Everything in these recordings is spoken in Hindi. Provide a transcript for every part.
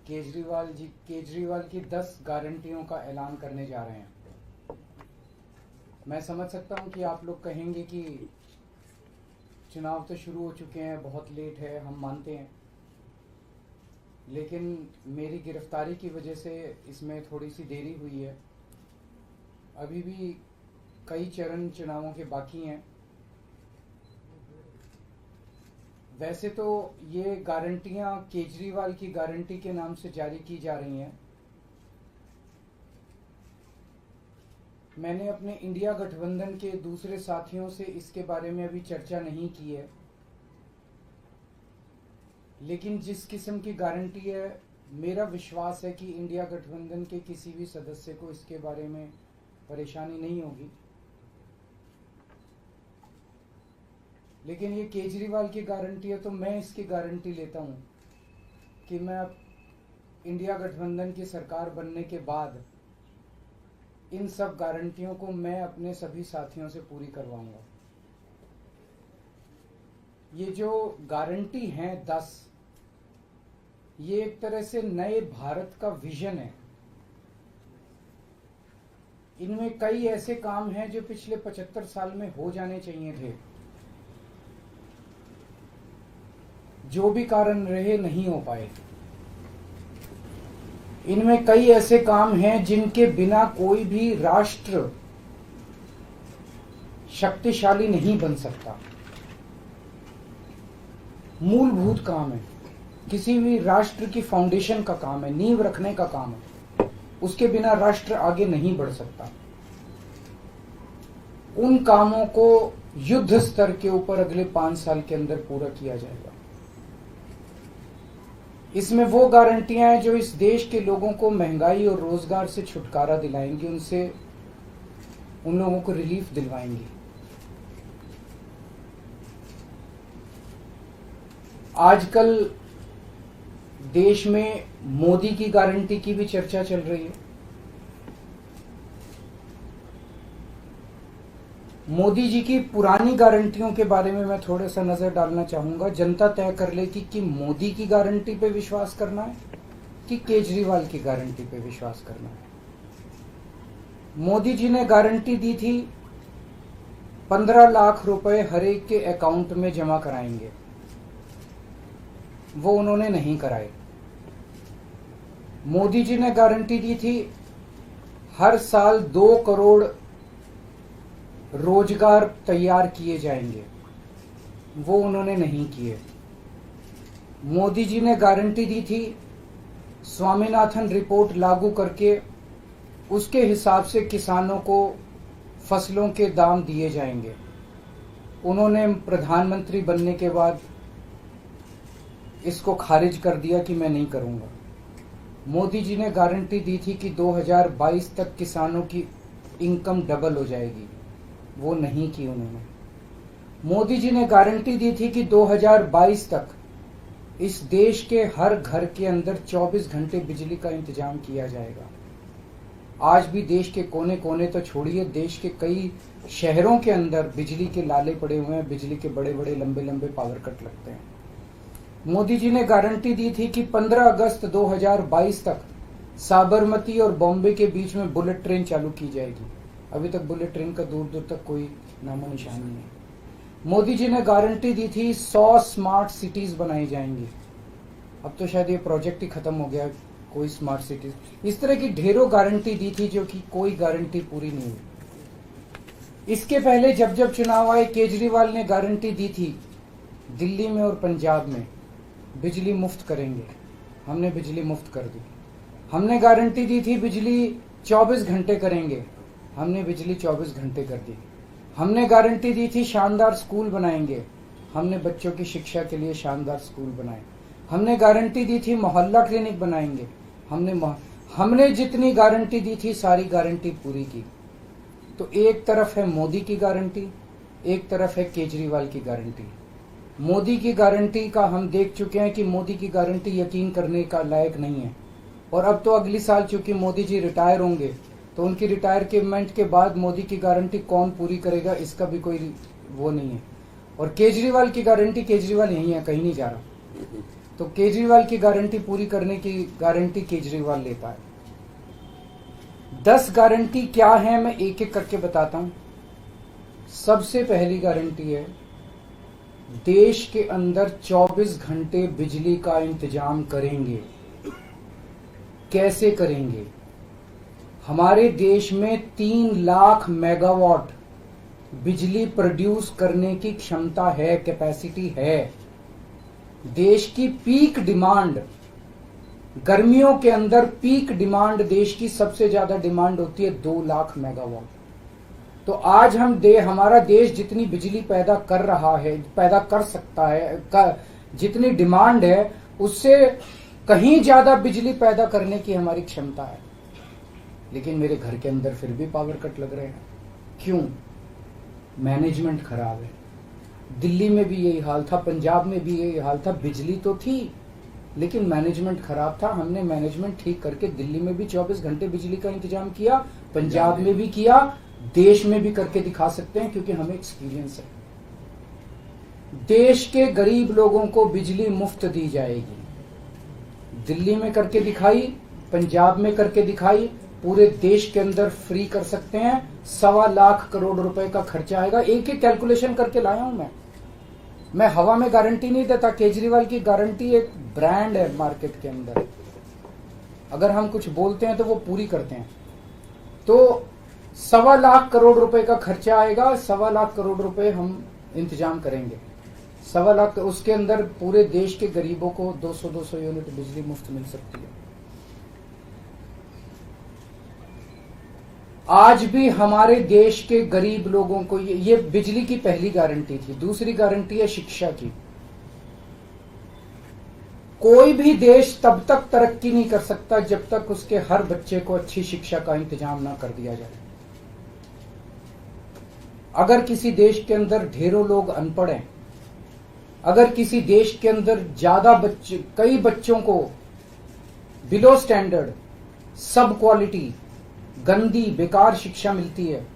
केजरीवाल की 10 गारंटियों का ऐलान करने जा रहे हैं। मैं समझ सकता हूं कि आप लोग कहेंगे कि चुनाव तो शुरू हो चुके हैं, बहुत लेट है, हम मानते हैं, लेकिन मेरी गिरफ्तारी की वजह से इसमें थोड़ी सी देरी हुई है। अभी भी कई चरण चुनावों के बाकी हैं। वैसे तो ये गारंटियां केजरीवाल की गारंटी के नाम से जारी की जा रही हैं। मैंने अपने इंडिया गठबंधन के दूसरे साथियों से इसके बारे में अभी चर्चा नहीं की है, लेकिन जिस किस्म की गारंटी है, मेरा विश्वास है कि इंडिया गठबंधन के किसी भी सदस्य को इसके बारे में परेशानी नहीं होगी। लेकिन ये केजरीवाल की गारंटी है, तो मैं इसकी गारंटी लेता हूं कि मैं अब इंडिया गठबंधन की सरकार बनने के बाद इन सब गारंटियों को मैं अपने सभी साथियों से पूरी करवाऊंगा। ये जो गारंटी हैं 10, ये एक तरह से नए भारत का विजन है। इनमें कई ऐसे काम हैं जो पिछले 75 साल में हो जाने चाहिए थे, जो भी कारण रहे नहीं हो पाए। इनमें कई ऐसे काम हैं जिनके बिना कोई भी राष्ट्र शक्तिशाली नहीं बन सकता। मूलभूत काम है, किसी भी राष्ट्र की फाउंडेशन का काम है, नींव रखने का काम है। उसके बिना राष्ट्र आगे नहीं बढ़ सकता। उन कामों को युद्ध स्तर के ऊपर अगले 5 साल के अंदर पूरा किया जाएगा। इसमें वो गारंटियां हैं जो इस देश के लोगों को महंगाई और रोजगार से छुटकारा दिलाएंगी, उन लोगों को रिलीफ दिलवाएंगी। आजकल देश में मोदी की गारंटी की भी चर्चा चल रही है। मोदी जी की पुरानी गारंटियों के बारे में मैं थोड़ा सा नजर डालना चाहूंगा। जनता तय कर लेगी कि मोदी की गारंटी पे विश्वास करना है कि केजरीवाल की गारंटी पे विश्वास करना है। मोदी जी ने गारंटी दी थी 15 लाख रुपए हर एक के अकाउंट में जमा कराएंगे, वो उन्होंने नहीं कराए। मोदी जी ने गारंटी दी थी हर साल 2 करोड़ रोजगार तैयार किए जाएंगे, वो उन्होंने नहीं किए। मोदी जी ने गारंटी दी थी स्वामीनाथन रिपोर्ट लागू करके उसके हिसाब से किसानों को फसलों के दाम दिए जाएंगे, उन्होंने प्रधानमंत्री बनने के बाद इसको खारिज कर दिया कि मैं नहीं करूंगा। मोदी जी ने गारंटी दी थी कि 2022 तक किसानों की इनकम डबल हो जाएगी, वो नहीं की उन्होंने। मोदी जी ने गारंटी दी थी कि 2022 तक इस देश के हर घर के अंदर 24 घंटे बिजली का इंतजाम किया जाएगा। आज भी देश के कोने कोने तो छोड़िए, देश के कई शहरों के अंदर बिजली के लाले पड़े हुए हैं, बिजली के बड़े बड़े लंबे लंबे पावर कट लगते हैं। मोदी जी ने गारंटी दी थी कि 15 अगस्त 2022 तक साबरमती और बॉम्बे के बीच में बुलेट ट्रेन चालू की जाएगी। अभी तक बुलेट ट्रेन का दूर दूर तक कोई नामो निशान नहीं है। मोदी जी ने गारंटी दी थी 100 स्मार्ट सिटीज बनाई जाएंगी। अब तो शायद ये प्रोजेक्ट ही खत्म हो गया, कोई स्मार्ट सिटीज। इस तरह की ढेरों गारंटी दी थी जो कि कोई गारंटी पूरी नहीं हुई। इसके पहले जब जब चुनाव आए, केजरीवाल ने गारंटी दी थी दिल्ली में और पंजाब में बिजली मुफ्त करेंगे, हमने बिजली मुफ्त कर दी। हमने गारंटी दी थी बिजली 24 घंटे करेंगे, हमने बिजली 24 घंटे कर दी। हमने गारंटी दी थी शानदार स्कूल बनाएंगे, हमने बच्चों की शिक्षा के लिए शानदार स्कूल बनाए। हमने गारंटी दी थी मोहल्ला क्लिनिक बनाएंगे, हमने जितनी गारंटी दी थी सारी गारंटी पूरी की। तो एक तरफ है मोदी की गारंटी, एक तरफ है केजरीवाल की गारंटी। मोदी की गारंटी का हम देख चुके हैं कि मोदी की गारंटी यकीन करने का लायक नहीं है। और अब तो अगली साल चूंकि मोदी जी रिटायर होंगे, तो उनकी रिटायरमेंट के बाद मोदी की गारंटी कौन पूरी करेगा, इसका भी कोई वो नहीं है। और केजरीवाल की गारंटी, केजरीवाल यही है, कहीं नहीं जा रहा। तो केजरीवाल की गारंटी पूरी करने की गारंटी केजरीवाल लेता है। 10 गारंटी क्या है मैं एक एक करके बताता हूं। सबसे पहली गारंटी है, देश के अंदर 24 घंटे बिजली का इंतजाम करेंगे। कैसे करेंगे? हमारे देश में 3 लाख मेगावाट बिजली प्रोड्यूस करने की क्षमता है, कैपेसिटी है। देश की पीक डिमांड, गर्मियों के अंदर पीक डिमांड देश की सबसे ज्यादा डिमांड होती है 2 लाख मेगावाट। तो आज हमारा देश जितनी बिजली पैदा कर रहा है, पैदा कर सकता है, जितनी डिमांड है उससे कहीं ज्यादा बिजली पैदा करने की हमारी क्षमता है। लेकिन मेरे घर के अंदर फिर भी पावर कट लग रहे हैं। क्यों? मैनेजमेंट खराब है। दिल्ली में भी यही हाल था, पंजाब में भी यही हाल था। बिजली तो थी लेकिन मैनेजमेंट खराब था। हमने मैनेजमेंट ठीक करके दिल्ली में भी 24 घंटे बिजली का इंतजाम किया, पंजाब में भी किया, देश में भी करके दिखा सकते हैं क्योंकि हमें एक्सपीरियंस है। देश के गरीब लोगों को बिजली मुफ्त दी जाएगी। दिल्ली में करके दिखाई, पंजाब में करके दिखाई, पूरे देश के अंदर फ्री कर सकते हैं। 1.25 लाख करोड़ रुपए का खर्चा आएगा। एक एक कैलकुलेशन करके लाया हूं मैं हवा में गारंटी नहीं देता। केजरीवाल की गारंटी एक ब्रांड है मार्केट के अंदर। अगर हम कुछ बोलते हैं तो वो पूरी करते हैं। तो 1.25 लाख करोड़ रुपए का खर्चा आएगा। 1.25 लाख करोड़ रुपए हम इंतजाम करेंगे। 1.25 लाख, उसके अंदर पूरे देश के गरीबों को 200 यूनिट बिजली मुफ्त मिल सकती है। आज भी हमारे देश के गरीब लोगों को ये बिजली की पहली गारंटी थी। दूसरी गारंटी है शिक्षा की। कोई भी देश तब तक तरक्की नहीं कर सकता जब तक उसके हर बच्चे को अच्छी शिक्षा का इंतजाम ना कर दिया जाए। अगर किसी देश के अंदर ढेरों लोग अनपढ़ हैं, अगर किसी देश के अंदर ज्यादा बच्चे, कई बच्चों को बिलो स्टैंडर्ड, सब क्वालिटी, गंदी बेकार शिक्षा मिलती है,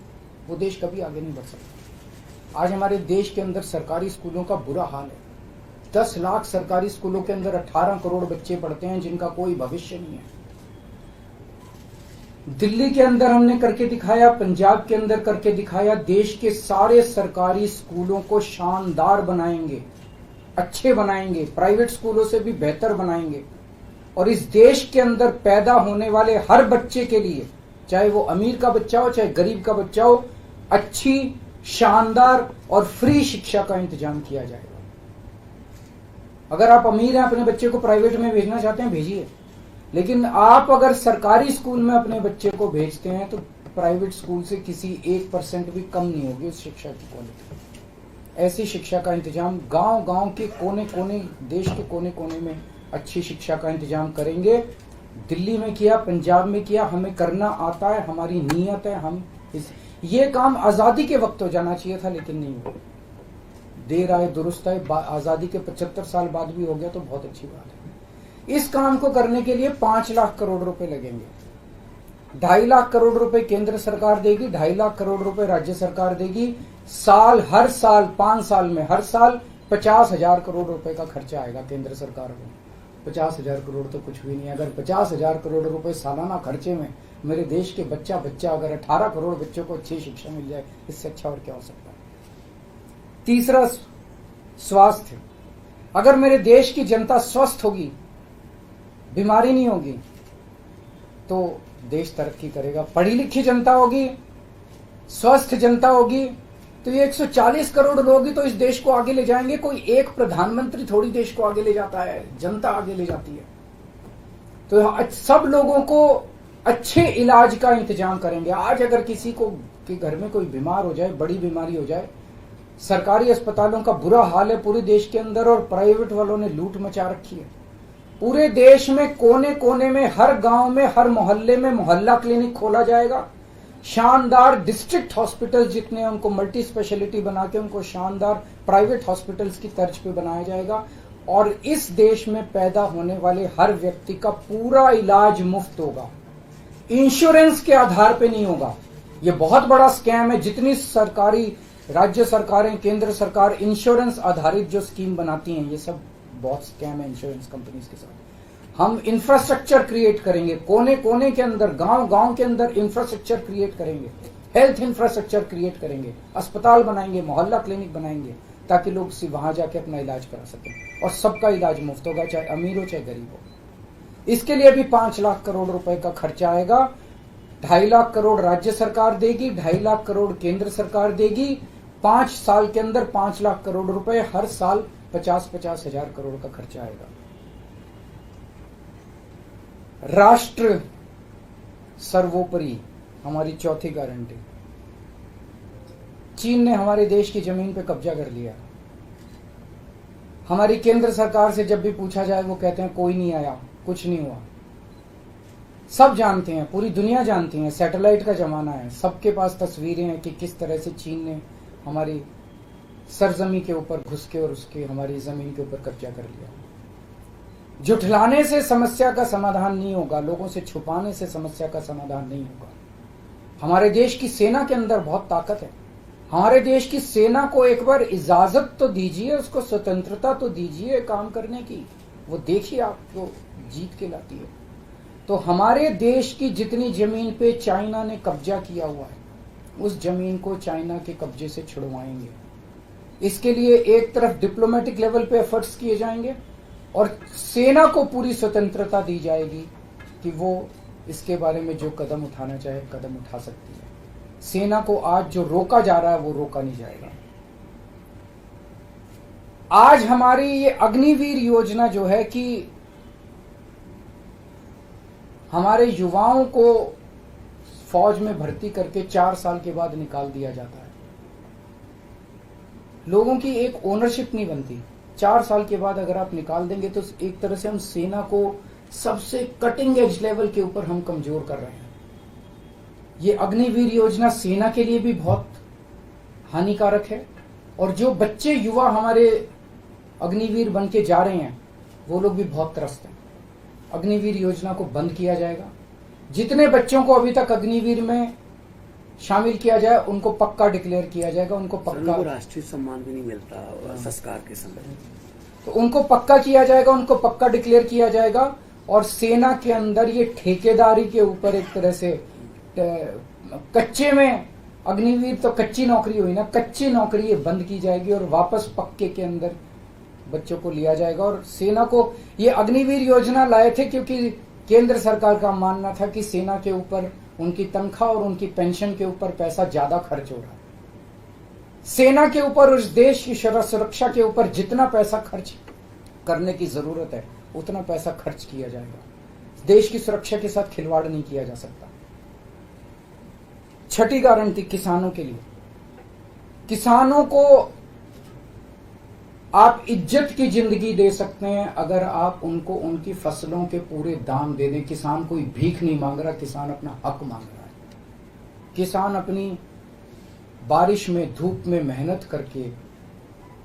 वो देश कभी आगे नहीं बढ़ सकता। आज हमारे देश के अंदर सरकारी स्कूलों का बुरा हाल है। 10 लाख सरकारी स्कूलों के अंदर 18 करोड़ बच्चे पढ़ते हैं जिनका कोई भविष्य नहीं है। दिल्ली के अंदर हमने करके दिखाया, पंजाब के अंदर करके दिखाया। देश के सारे सरकारी स्कूलों को शानदार बनाएंगे, अच्छे बनाएंगे, प्राइवेट स्कूलों से भी बेहतर बनाएंगे। और इस देश के अंदर पैदा होने वाले हर बच्चे के लिए, चाहे वो अमीर का बच्चा हो चाहे गरीब का बच्चा हो, अच्छी, शानदार और फ्री शिक्षा का इंतजाम किया जाएगा। अगर आप अमीर हैं, अपने बच्चे को प्राइवेट में भेजना चाहते हैं, भेजिए। लेकिन आप अगर सरकारी स्कूल में अपने बच्चे को भेजते हैं तो प्राइवेट स्कूल से किसी 1% भी कम नहीं होगी उस शिक्षा की क्वालिटी। ऐसी शिक्षा का इंतजाम गांव-गांव के कोने-कोने, देश के कोने-कोने में अच्छी शिक्षा का इंतजाम करेंगे। दिल्ली में किया, पंजाब में किया, हमें करना आता है, हमारी नीयत है। ये काम आजादी के वक्त हो जाना चाहिए था लेकिन नहीं हुआ। देर आए दुरुस्त आए, आजादी के 75 साल बाद भी हो गया तो बहुत अच्छी बात है। इस काम को करने के लिए 5 लाख करोड़ रुपए लगेंगे। 2.5 लाख करोड़ रुपए केंद्र सरकार देगी, 2.5 लाख करोड़ रुपए राज्य सरकार देगी। हर साल 5 साल में हर साल 50,000 करोड़ रुपए का खर्चा आएगा केंद्र सरकार को। 50,000 करोड़ तो कुछ भी नहीं है। अगर 50,000 करोड़ रुपए सालाना खर्चे में मेरे देश के बच्चा अगर 18 करोड़ बच्चों को अच्छी शिक्षा मिल जाए, इससे अच्छा और क्या हो सकता है। तीसरा, स्वास्थ्य। अगर मेरे देश की जनता स्वस्थ होगी, बीमारी नहीं होगी, तो देश तरक्की करेगा। पढ़ी लिखी जनता होगी, स्वस्थ जनता होगी, तो ये 140 करोड़ लोग ही तो इस देश को आगे ले जाएंगे। कोई एक प्रधानमंत्री थोड़ी देश को आगे ले जाता है, जनता आगे ले जाती है। तो सब लोगों को अच्छे इलाज का इंतजाम करेंगे। आज अगर किसी को के घर में कोई बीमार हो जाए, बड़ी बीमारी हो जाए, सरकारी अस्पतालों का बुरा हाल है पूरे देश के अंदर और प्राइवेट वालों ने लूट मचा रखी है। पूरे देश में कोने कोने में, हर गांव में, हर मोहल्ले में मोहल्ला क्लिनिक खोला जाएगा। शानदार डिस्ट्रिक्ट हॉस्पिटल जितने, उनको मल्टी स्पेशलिटी बना के उनको शानदार प्राइवेट हॉस्पिटल्स की तर्ज पे बनाया जाएगा। और इस देश में पैदा होने वाले हर व्यक्ति का पूरा इलाज मुफ्त होगा, इंश्योरेंस के आधार पे नहीं होगा। ये बहुत बड़ा स्कैम है। जितनी सरकारी, राज्य सरकारें, केंद्र सरकार इंश्योरेंस आधारित जो स्कीम बनाती हैं, ये सब बहुत स्कैम है इंश्योरेंस कंपनीज के साथ। हम इंफ्रास्ट्रक्चर क्रिएट करेंगे, कोने कोने के अंदर, गांव गांव के अंदर इंफ्रास्ट्रक्चर क्रिएट करेंगे, हेल्थ इंफ्रास्ट्रक्चर क्रिएट करेंगे, अस्पताल बनाएंगे, मोहल्ला क्लिनिक बनाएंगे, ताकि लोग वहां जाके अपना इलाज करा सकें। और सबका इलाज मुफ्त होगा, चाहे अमीर हो चाहे गरीब हो। इसके लिए भी 5 लाख करोड़ रुपए का खर्चा आएगा। 2.5 लाख करोड़ राज्य सरकार देगी, 2.5 लाख करोड़ केंद्र सरकार देगी। 5 साल के अंदर 5 लाख करोड़ रुपए, हर साल 50-50 हजार करोड़ का खर्चा आएगा। राष्ट्र सर्वोपरि हमारी चौथी गारंटी। चीन ने हमारे देश की जमीन पे कब्जा कर लिया। हमारी केंद्र सरकार से जब भी पूछा जाए वो कहते हैं कोई नहीं आया, कुछ नहीं हुआ। सब जानते हैं, पूरी दुनिया जानती है, सैटेलाइट का जमाना है, सबके पास तस्वीरें हैं कि किस तरह से चीन ने हमारी सरजमी के ऊपर घुस के और उसके हमारी जमीन के ऊपर कब्जा कर लिया। जुठलाने से समस्या का समाधान नहीं होगा, लोगों से छुपाने से समस्या का समाधान नहीं होगा। हमारे देश की सेना के अंदर बहुत ताकत है। हमारे देश की सेना को एक बार इजाजत तो दीजिए, उसको स्वतंत्रता तो दीजिए काम करने की। वो देखिए आपको जीत के लाती है। तो हमारे देश की जितनी जमीन पे चाइना ने कब्जा किया हुआ है, उस जमीन को चाइना के कब्जे से छुड़वाएंगे। इसके लिए एक तरफ डिप्लोमेटिक लेवल पे एफर्ट्स किए जाएंगे और सेना को पूरी स्वतंत्रता दी जाएगी कि वो इसके बारे में जो कदम उठाना चाहे कदम उठा सकती है। सेना को आज जो रोका जा रहा है वो रोका नहीं जाएगा। आज हमारी ये अग्निवीर योजना जो है कि हमारे युवाओं को फौज में भर्ती करके 4 साल के बाद निकाल दिया जाता है। लोगों की एक ओनरशिप नहीं बनती। 4 साल के बाद अगर आप निकाल देंगे तो एक तरह से हम सेना को सबसे कटिंग एज लेवल के ऊपर हम कमजोर कर रहे हैं। ये अग्निवीर योजना सेना के लिए भी बहुत हानिकारक है और जो बच्चे युवा हमारे अग्निवीर बन के जा रहे हैं वो लोग भी बहुत त्रस्त हैं। अग्निवीर योजना को बंद किया जाएगा। जितने बच्चों को अभी तक अग्निवीर में शामिल किया जाए उनको पक्का डिक्लेयर किया जाएगा। उनको पक्का राष्ट्रीय सम्मान भी नहीं मिलता संस्कार के समय, तो उनको पक्का किया जाएगा, उनको पक्का डिक्लेयर किया जाएगा। और सेना के अंदर ये ठेकेदारी के ऊपर एक तरह से कच्चे में अग्निवीर तो कच्ची नौकरी हुई ना, कच्ची नौकरी ये बंद की जाएगी और वापस पक्के के अंदर बच्चों को लिया जाएगा। और सेना को ये अग्निवीर योजना लाए थे क्योंकि केंद्र सरकार का मानना था कि सेना के ऊपर उनकी तनख्वाह और उनकी पेंशन के ऊपर पैसा ज्यादा खर्च हो रहा है। सेना के ऊपर, उस देश की सुरक्षा के ऊपर जितना पैसा खर्च करने की जरूरत है उतना पैसा खर्च किया जाएगा। देश की सुरक्षा के साथ खिलवाड़ नहीं किया जा सकता। छठी गारंटी किसानों के लिए। किसानों को आप इज्जत की जिंदगी दे सकते हैं अगर आप उनको उनकी फसलों के पूरे दाम दे दें। किसान कोई भीख नहीं मांग रहा, किसान अपना हक मांग रहा है। किसान अपनी बारिश में, धूप में मेहनत करके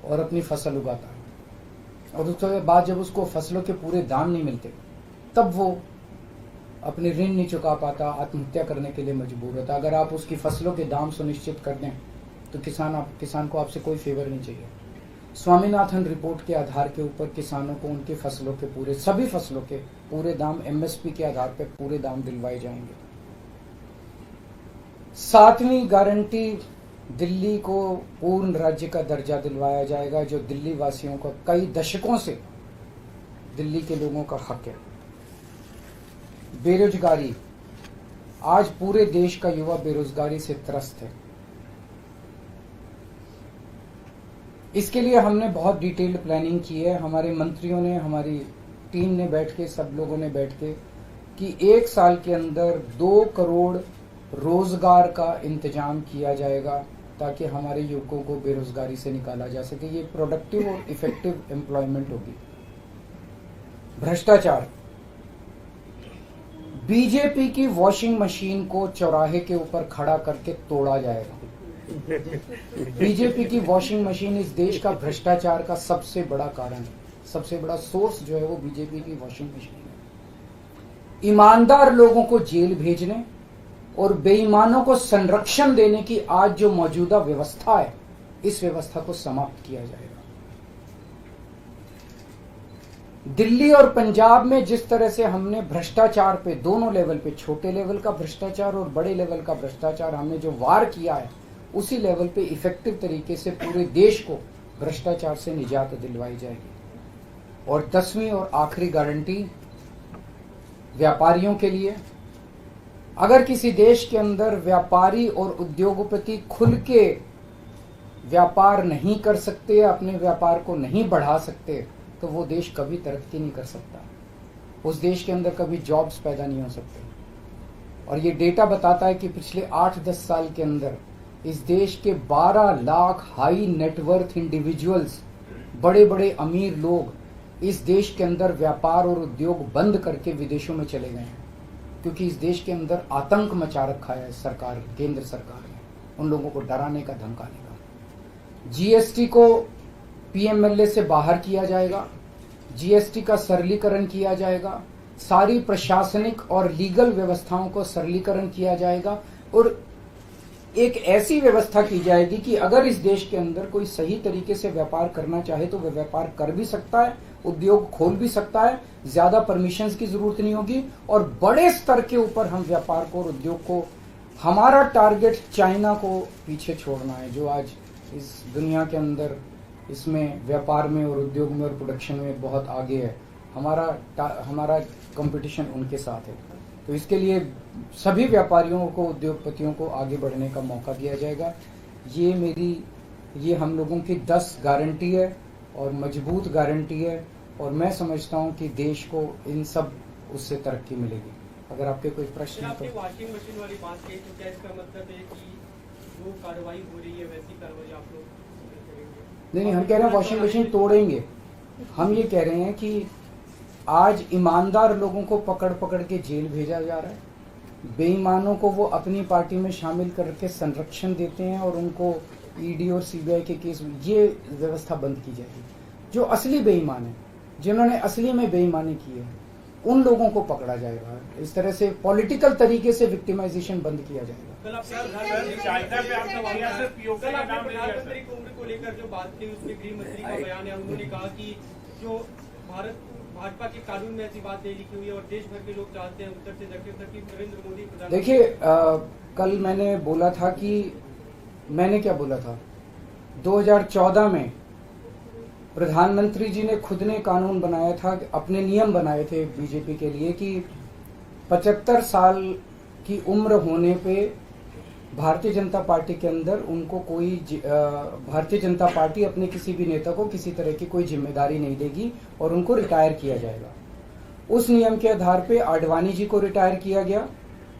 और अपनी फसल उगाता है और उसके बाद जब उसको फसलों के पूरे दाम नहीं मिलते तब वो अपने ऋण नहीं चुका पाता, आत्महत्या करने के लिए मजबूर होता। अगर आप उसकी फसलों के दाम सुनिश्चित कर दें तो किसान को आपसे कोई फेवर नहीं चाहिए। स्वामीनाथन रिपोर्ट के आधार के ऊपर किसानों को उनकी फसलों के सभी फसलों के पूरे दाम एमएसपी के आधार पर पूरे दाम दिलवाए जाएंगे। 7वीं गारंटी, दिल्ली को पूर्ण राज्य का दर्जा दिलवाया जाएगा, जो दिल्ली वासियों का कई दशकों से दिल्ली के लोगों का हक है। बेरोजगारी, आज पूरे देश का युवा बेरोजगारी से त्रस्त है। इसके लिए हमने बहुत डिटेल्ड प्लानिंग की है। हमारे मंत्रियों ने, हमारी टीम ने बैठ के, सब लोगों ने बैठ के कि 1 साल के अंदर 2 करोड़ रोजगार का इंतजाम किया जाएगा ताकि हमारे युवकों को बेरोजगारी से निकाला जा सके। ये प्रोडक्टिव और इफेक्टिव एम्प्लॉयमेंट होगी। भ्रष्टाचार, बीजेपी की वॉशिंग मशीन को चौराहे के ऊपर खड़ा करके तोड़ा जाएगा। बीजेपी की वॉशिंग मशीन इस देश का भ्रष्टाचार का सबसे बड़ा कारण है। सबसे बड़ा सोर्स जो है वो बीजेपी की वॉशिंग मशीन है। ईमानदार लोगों को जेल भेजने और बेईमानों को संरक्षण देने की आज जो मौजूदा व्यवस्था है, इस व्यवस्था को समाप्त किया जाएगा। दिल्ली और पंजाब में जिस तरह से हमने भ्रष्टाचार पे दोनों लेवल पे, छोटे लेवल का भ्रष्टाचार और बड़े लेवल का भ्रष्टाचार, हमने जो वार किया है, उसी लेवल पे इफेक्टिव तरीके से पूरे देश को भ्रष्टाचार से निजात दिलवाई जाएगी। और 10वीं और आखिरी गारंटी व्यापारियों के लिए, अगर किसी देश के अंदर व्यापारी और उद्योगपति खुल के व्यापार नहीं कर सकते, अपने व्यापार को नहीं बढ़ा सकते, तो वो देश कभी तरक्की नहीं कर सकता। उस देश के अंदर कभी जॉब्स पैदा नहीं हो सकते। और ये डेटा बताता है कि पिछले 8-10 साल के अंदर इस देश के 12 लाख हाई नेटवर्थ इंडिविजुअल्स, बड़े बड़े अमीर लोग इस देश के अंदर व्यापार और उद्योग बंद करके विदेशों में चले गए हैं, क्योंकि इस देश के अंदर आतंक मचा रखा है सरकार, केंद्र सरकार ने, उन लोगों को डराने का, धमकाने का। जीएसटी को पीएमएलए से बाहर किया जाएगा, जीएसटी का सरलीकरण किया जाएगा, सारी प्रशासनिक और लीगल व्यवस्थाओं को सरलीकरण किया जाएगा, और एक ऐसी व्यवस्था की जाएगी कि अगर इस देश के अंदर कोई सही तरीके से व्यापार करना चाहे तो वह व्यापार कर भी सकता है, उद्योग खोल भी सकता है, ज्यादा परमिशंस की जरूरत नहीं होगी, और बड़े स्तर के ऊपर हम व्यापार को और उद्योग को, हमारा टारगेट चाइना को पीछे छोड़ना है, जो आज इस दुनिया के अंदर इसमें व्यापार में और उद्योग में और प्रोडक्शन में बहुत आगे है। हमारा कंपटीशन उनके साथ है। तो इसके लिए सभी व्यापारियों को, उद्योगपतियों को आगे बढ़ने का मौका दिया जाएगा। ये हम लोगों की 10 गारंटी है और मजबूत गारंटी है, और मैं समझता हूं कि देश को इन सब उससे तरक्की मिलेगी। अगर आपके कोई प्रश्न है तो। वॉशिंग मशीन वाली बात कही, तो क्या इसका मतलब है कि जो कार्रवाई हो रही है वैसी कार्रवाई आप लोग करेंगे? नहीं, हम कह रहे हैं वॉशिंग मशीन तोड़ेंगे। हम ये कह रहे हैं कि आज ईमानदार लोगों को पकड़ पकड़ के जेल भेजा जा रहा है, बेईमानों को वो अपनी पार्टी में शामिल करके संरक्षण देते हैं और उनको ईडी और सीबीआई के केस में, ये व्यवस्था बंद की जाएगी। जो असली बेईमान है, जिन्होंने असली में बेईमानी की है, उन लोगों को पकड़ा जाएगा। इस तरह से पॉलिटिकल तरीके से विक्टिमाइजेशन बंद किया जाएगा। कल आपने प्रधानमंत्री की उम्र को लेकर जो बात की, उसमें गृह मंत्री का बयान है, उन्होंने कहा कि जो भाजपा के कानून में ऐसी बात नहीं लिखी हुई है और देश भर के लोग चाहते हैं उत्तर से दक्षिण तक कि नरेंद्र मोदी प्रधानमंत्री। देखिए, कल मैंने बोला था कि मैंने क्या बोला था, 2014 में प्रधानमंत्री जी ने खुद ने कानून बनाया था, अपने नियम बनाए थे बीजेपी के लिए कि 75 साल की उम्र होने पे भारतीय जनता पार्टी के अंदर उनको कोई भारतीय जनता पार्टी अपने किसी भी नेता को किसी तरह की कोई जिम्मेदारी नहीं देगी और उनको रिटायर किया जाएगा। उस नियम के आधार पे आडवाणी जी को रिटायर किया गया,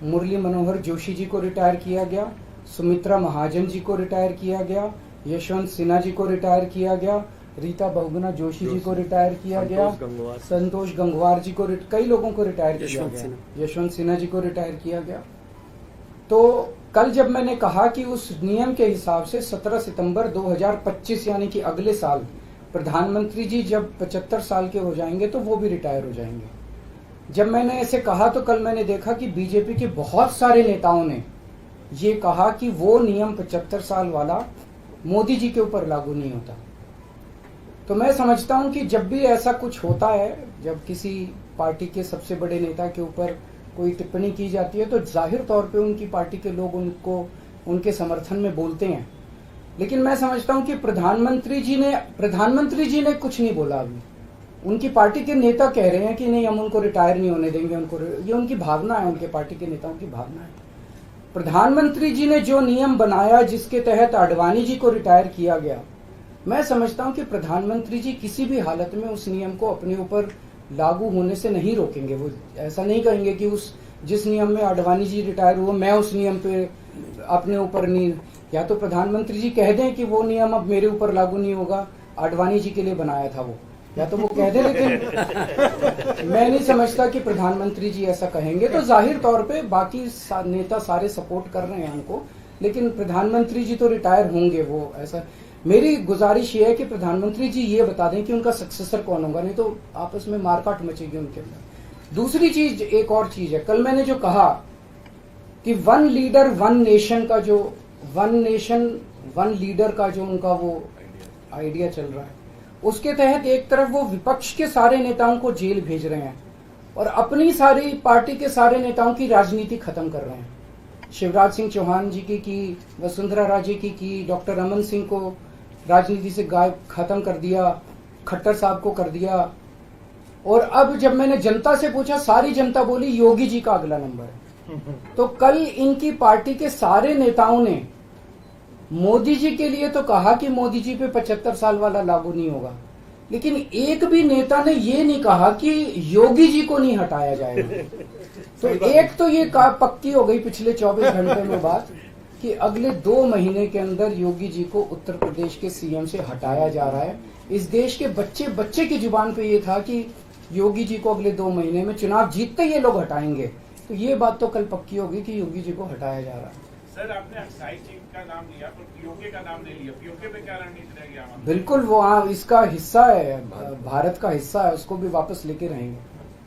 मुरली मनोहर जोशी जी को रिटायर किया गया, सुमित्रा महाजन जी को रिटायर किया गया, यशवंत सिन्हा जी को रिटायर किया गया, रीता बहुगुणा जोशी जी को रिटायर किया गया, संतोष गंगवार जी को, कई लोगों को रिटायर किया गया, यशवंत सिन्हा जी को रिटायर किया गया। तो कल जब मैंने कहा कि उस नियम के हिसाब से 17 सितंबर 2025 यानी कि अगले साल प्रधानमंत्री जी जब 75 साल के हो जाएंगे तो वो भी रिटायर हो जाएंगे। जब मैंने ऐसे कहा तो कल मैंने देखा कि बीजेपी के बहुत सारे नेताओं ने ये कहा कि वो नियम 75 साल वाला मोदी जी के ऊपर लागू नहीं होता। तो मैं समझता हूं कि जब भी ऐसा कुछ होता है, जब किसी पार्टी के सबसे बड़े नेता के ऊपर कोई टिप्पणी की जाती है, तो जाहिर तौर पे उनकी पार्टी के लोग उनको उनके समर्थन में बोलते हैं। लेकिन मैं समझता हूं कि प्रधानमंत्री जी ने कुछ नहीं बोला अभी। उनकी पार्टी के नेता कह रहे हैं कि नहीं, हम उनको रिटायर नहीं होने देंगे, ये उनकी भावना है, उनके पार्टी के नेताओं की भावना है। प्रधानमंत्री जी ने जो नियम बनाया जिसके तहत आडवाणी जी को रिटायर किया गया, मैं समझता हूं कि प्रधानमंत्री जी किसी भी हालत में उस नियम को अपने ऊपर लागू होने से नहीं रोकेंगे। वो ऐसा नहीं कहेंगे कि जिस नियम में आडवाणी जी रिटायर हुए मैं उस नियम पे अपने ऊपर नहीं, या तो प्रधानमंत्री जी कह दें कि वो नियम अब मेरे ऊपर लागू नहीं होगा, आडवाणी जी के लिए बनाया था वो, या तो वो कह दें। लेकिन मैं नहीं समझता कि प्रधानमंत्री जी ऐसा कहेंगे। तो जाहिर तौर पे बाकी नेता सारे सपोर्ट कर रहे हैं उनको, लेकिन प्रधानमंत्री जी तो रिटायर होंगे। वो ऐसा, मेरी गुजारिश ये है कि प्रधानमंत्री जी ये बता दें कि उनका सक्सेसर कौन होगा, नहीं तो आपस में मारकाट मचेगी उनके अंदर। दूसरी चीज, एक और चीज है, कल मैंने जो कहा कि वन लीडर वन नेशन का जो वन नेशन वन लीडर का जो उनका वो आइडिया चल रहा है, उसके तहत एक तरफ वो विपक्ष के सारे नेताओं को जेल भेज रहे हैं और अपनी सारी पार्टी के सारे नेताओं की राजनीति खत्म कर रहे हैं। शिवराज सिंह चौहान जी की वसुंधरा राजे की डॉक्टर रमन सिंह को राजनीति से गायब खत्म कर दिया, खट्टर साहब को कर दिया। और अब जब मैंने जनता से पूछा, सारी जनता बोली योगी जी का अगला नंबर है। तो कल इनकी पार्टी के सारे नेताओं ने मोदी जी के लिए तो कहा कि मोदी जी पे 75 साल वाला लागू नहीं होगा, लेकिन एक भी नेता ने ये नहीं कहा कि योगी जी को नहीं हटाया जाएगा। तो एक तो ये पक्की हो गई पिछले 24 घंटे में बात कि अगले 2 महीने के अंदर योगी जी को उत्तर प्रदेश के सीएम से हटाया जा रहा है। इस देश के बच्चे बच्चे की जुबान पे ये था कि योगी जी को अगले 2 महीने में चुनाव जीतते ये लोग हटाएंगे। तो ये बात तो कल पक्की होगी कि योगी जी को हटाया जा रहा है। सर, आपने अक्साई चीफ का नाम लिया पर पीओके का नाम नहीं लिया। पीओके पे क्या रणनीति रहेगी हमारी? बिल्कुल, वो इसका हिस्सा है, भारत का हिस्सा है, उसको भी वापस लेके रहेंगे।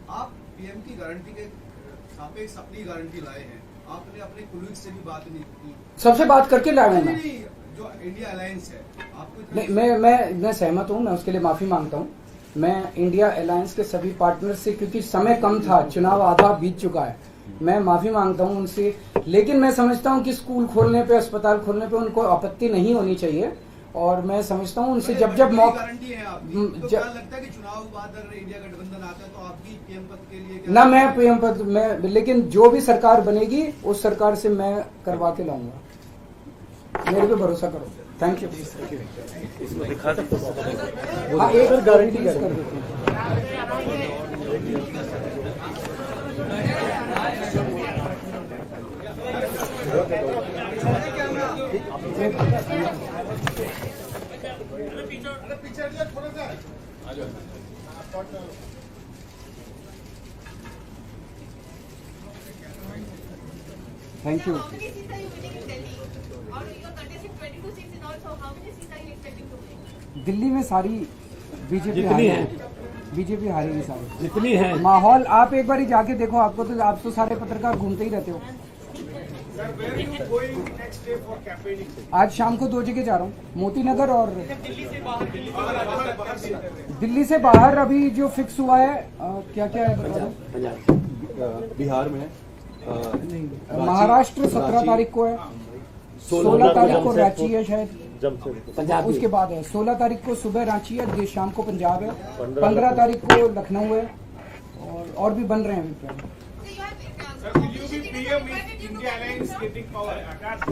आप पीएम की गारंटी के सापेक्ष अपनी गारंटी लाए हैं, आपने अपने कुलीग से भी बात नहीं की। सबसे बात करके लाया हूं मैं। जो इंडिया अलायंस है आपको नहीं, मैं सहमत हूं, मैं उसके लिए माफी मांगता हूं। मैं इंडिया अलायंस के सभी पार्टनर से, क्योंकि समय कम था, चुनाव आधा बीत चुका है, मैं माफी मांगता हूं उनसे। लेकिन मैं समझता हूं कि स्कूल खोलने पे, अस्पताल खोलने पे उनको आपत्ति नहीं होनी चाहिए। और मैं समझता हूं उनसे जब मौका गारंटी है आपकी, तो क्या लगता है कि चुनाव बाद अगर इंडिया गठबंधन आता है तो आपकी पीएम पद के लिए ना, मैं पीएम पद में, लेकिन जो भी सरकार बनेगी उस सरकार से मैं करवा के लाऊंगा, मेरे पे भरोसा करो। Thank you. हाँ, एक गारंटी कर देते हैं। Thank you. How many seats are you winning in Delhi? Or you're contesting 22 seats in all, so how many seats are you expecting to win? Delhi में सारी बीजेपी हारी है, बीजेपी हारेगी सारी जितनी है। माहौल आप एक बार ही जाके देखो, आपको तो, आप तो सारे पत्रकार घूमते ही रहते हो। आज शाम को 2 जगह जा रहा हूँ, मोती नगर और दिल्ली से बाहर। अभी जो फिक्स हुआ है, क्या क्या है? बिहार में महाराष्ट्र 17 तारीख को है, 16 तारीख को रांची है शायद, पंजाब उसके बाद है 16 तारीख को सुबह रांची है, शाम को पंजाब है, 15 तारीख को लखनऊ है, और भी बन रहे हैं अभी plan. So you have Sir, will you be PM if India Alliance getting power? Akash?